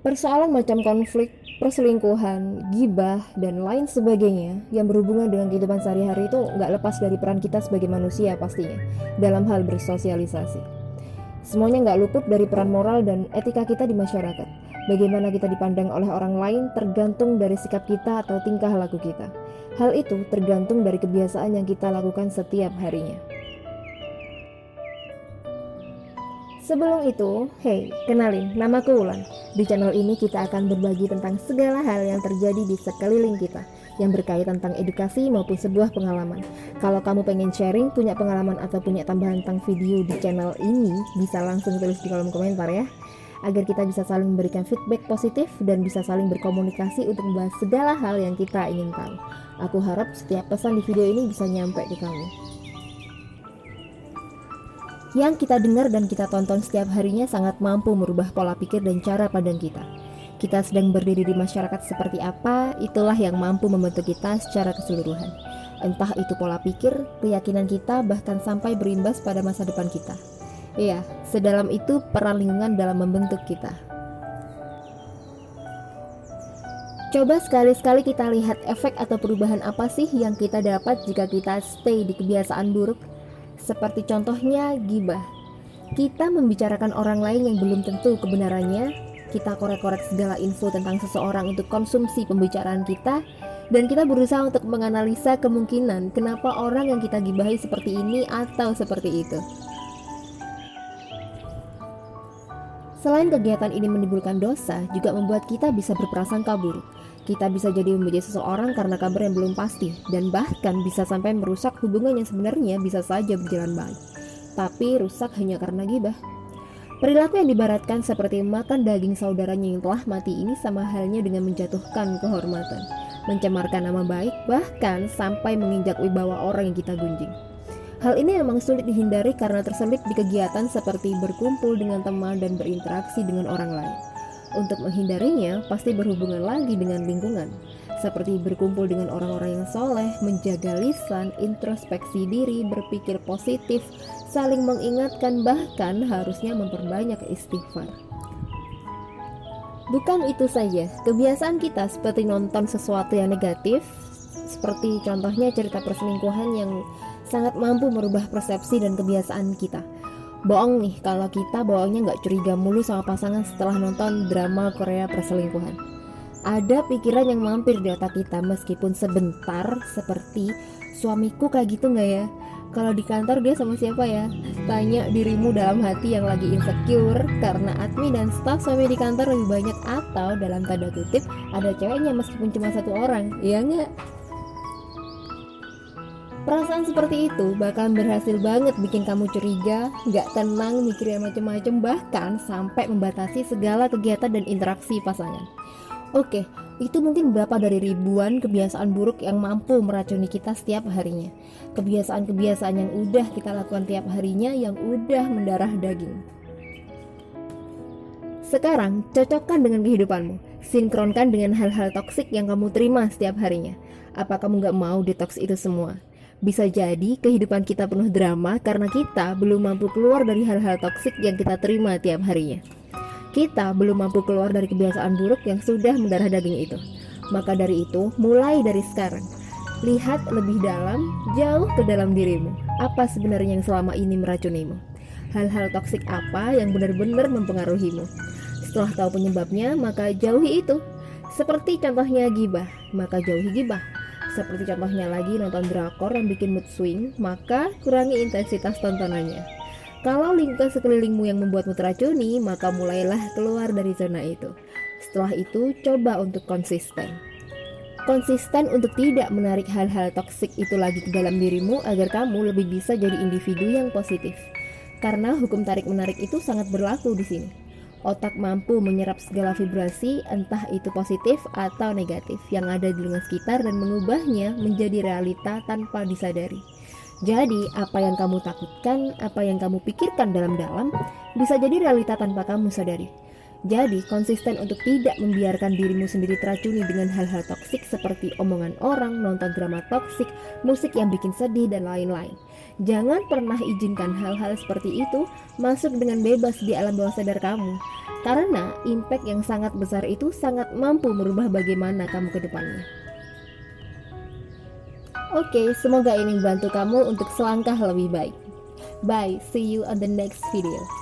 Persoalan macam konflik, perselingkuhan, gibah, dan lain sebagainya yang berhubungan dengan kehidupan sehari-hari itu nggak lepas dari peran kita sebagai manusia pastinya dalam hal bersosialisasi. Semuanya nggak luput dari peran moral dan etika kita di masyarakat. Bagaimana kita dipandang oleh orang lain tergantung dari sikap kita atau tingkah laku kita. Hal itu tergantung dari kebiasaan yang kita lakukan setiap harinya. Sebelum itu, hey, kenalin, namaku Wulan. Di channel ini kita akan berbagi tentang segala hal yang terjadi di sekeliling kita, yang berkaitan tentang edukasi maupun sebuah pengalaman. Kalau kamu pengen sharing, punya pengalaman atau punya tambahan tentang video di channel ini, bisa langsung tulis di kolom komentar ya, agar kita bisa saling memberikan feedback positif dan bisa saling berkomunikasi untuk membahas segala hal yang kita ingin tahu. Aku harap setiap pesan di video ini bisa nyampe ke kamu. Yang kita dengar dan kita tonton setiap harinya sangat mampu merubah pola pikir dan cara pandang kita. Kita sedang berdiri di masyarakat seperti apa, itulah yang mampu membentuk kita secara keseluruhan. Entah itu pola pikir, keyakinan kita, bahkan sampai berimbas pada masa depan kita. Iya, sedalam itu peran lingkungan dalam membentuk kita. Coba sekali-sekali kita lihat efek atau perubahan apa sih yang kita dapat jika kita stay di kebiasaan buruk. Seperti contohnya gibah. Kita membicarakan orang lain yang belum tentu kebenarannya. Kita korek-korek segala info tentang seseorang untuk konsumsi pembicaraan kita. Dan kita berusaha untuk menganalisa kemungkinan kenapa orang yang kita gibahi seperti ini atau seperti itu. Selain kegiatan ini menimbulkan dosa, juga membuat kita bisa berprasangka buruk. Kita bisa jadi membenci seseorang karena kabar yang belum pasti, dan bahkan bisa sampai merusak hubungan yang sebenarnya bisa saja berjalan baik, tapi rusak hanya karena gibah. Perilaku yang dibaratkan seperti makan daging saudaranya yang telah mati ini sama halnya dengan menjatuhkan kehormatan, mencemarkan nama baik, bahkan sampai menginjak wibawa orang yang kita gunjing. Hal ini memang sulit dihindari karena terselip di kegiatan seperti berkumpul dengan teman dan berinteraksi dengan orang lain. Untuk menghindarinya, pasti berhubungan lagi dengan lingkungan, seperti berkumpul dengan orang-orang yang soleh, menjaga lisan, introspeksi diri, berpikir positif, saling mengingatkan, bahkan harusnya memperbanyak istighfar. Bukan itu saja, kebiasaan kita seperti nonton sesuatu yang negatif, seperti contohnya cerita perselingkuhan yang sangat mampu merubah persepsi dan kebiasaan kita. Bohong nih kalau kita bawanya nggak curiga mulu sama pasangan setelah nonton drama Korea perselingkuhan. Ada pikiran yang mampir di otak kita meskipun sebentar, seperti suamiku kayak gitu nggak ya? Kalau di kantor dia sama siapa ya? Tanya dirimu dalam hati yang lagi insecure karena admin dan staf suami di kantor lebih banyak, atau dalam tanda kutip ada ceweknya meskipun cuma satu orang, iya nggak? Perasaan seperti itu bahkan berhasil banget bikin kamu curiga, gak tenang, mikirin macem-macem, bahkan sampai membatasi segala kegiatan dan interaksi pasangan. Oke, itu mungkin beberapa dari ribuan kebiasaan buruk yang mampu meracuni kita setiap harinya. Kebiasaan-kebiasaan yang udah kita lakukan tiap harinya, yang udah mendarah daging. Sekarang, cocokkan dengan kehidupanmu. Sinkronkan dengan hal-hal toksik yang kamu terima setiap harinya. Apa kamu gak mau detox itu semua? Bisa jadi kehidupan kita penuh drama karena kita belum mampu keluar dari hal-hal toksik yang kita terima tiap harinya. Kita belum mampu keluar dari kebiasaan buruk yang sudah mendarah daging itu. Maka dari itu, mulai dari sekarang, lihat lebih dalam, jauh ke dalam dirimu. Apa sebenarnya yang selama ini meracunimu? Hal-hal toksik apa yang benar-benar mempengaruhimu? Setelah tahu penyebabnya, maka jauhi itu. Seperti contohnya gibah, maka jauhi gibah. Seperti contohnya lagi nonton drakor yang bikin mood swing, maka kurangi intensitas tontonannya. Kalau lingkungan sekelilingmu yang membuatmu teracuni, maka mulailah keluar dari zona itu. Setelah itu, coba untuk konsisten. Konsisten untuk tidak menarik hal-hal toksik itu lagi ke dalam dirimu agar kamu lebih bisa jadi individu yang positif. Karena hukum tarik-menarik itu sangat berlaku di sini. Otak mampu menyerap segala vibrasi, entah itu positif atau negatif, yang ada di lingkungan sekitar dan mengubahnya menjadi realita tanpa disadari. Jadi, apa yang kamu takutkan, apa yang kamu pikirkan dalam-dalam, bisa jadi realita tanpa kamu sadari. Jadi, konsisten untuk tidak membiarkan dirimu sendiri teracuni dengan hal-hal toksik seperti omongan orang, nonton drama toksik, musik yang bikin sedih, dan lain-lain. Jangan pernah izinkan hal-hal seperti itu masuk dengan bebas di alam bawah sadar kamu. Karena impact yang sangat besar itu sangat mampu merubah bagaimana kamu ke depannya. Oke, semoga ini membantu kamu untuk selangkah lebih baik. Bye, see you on the next video.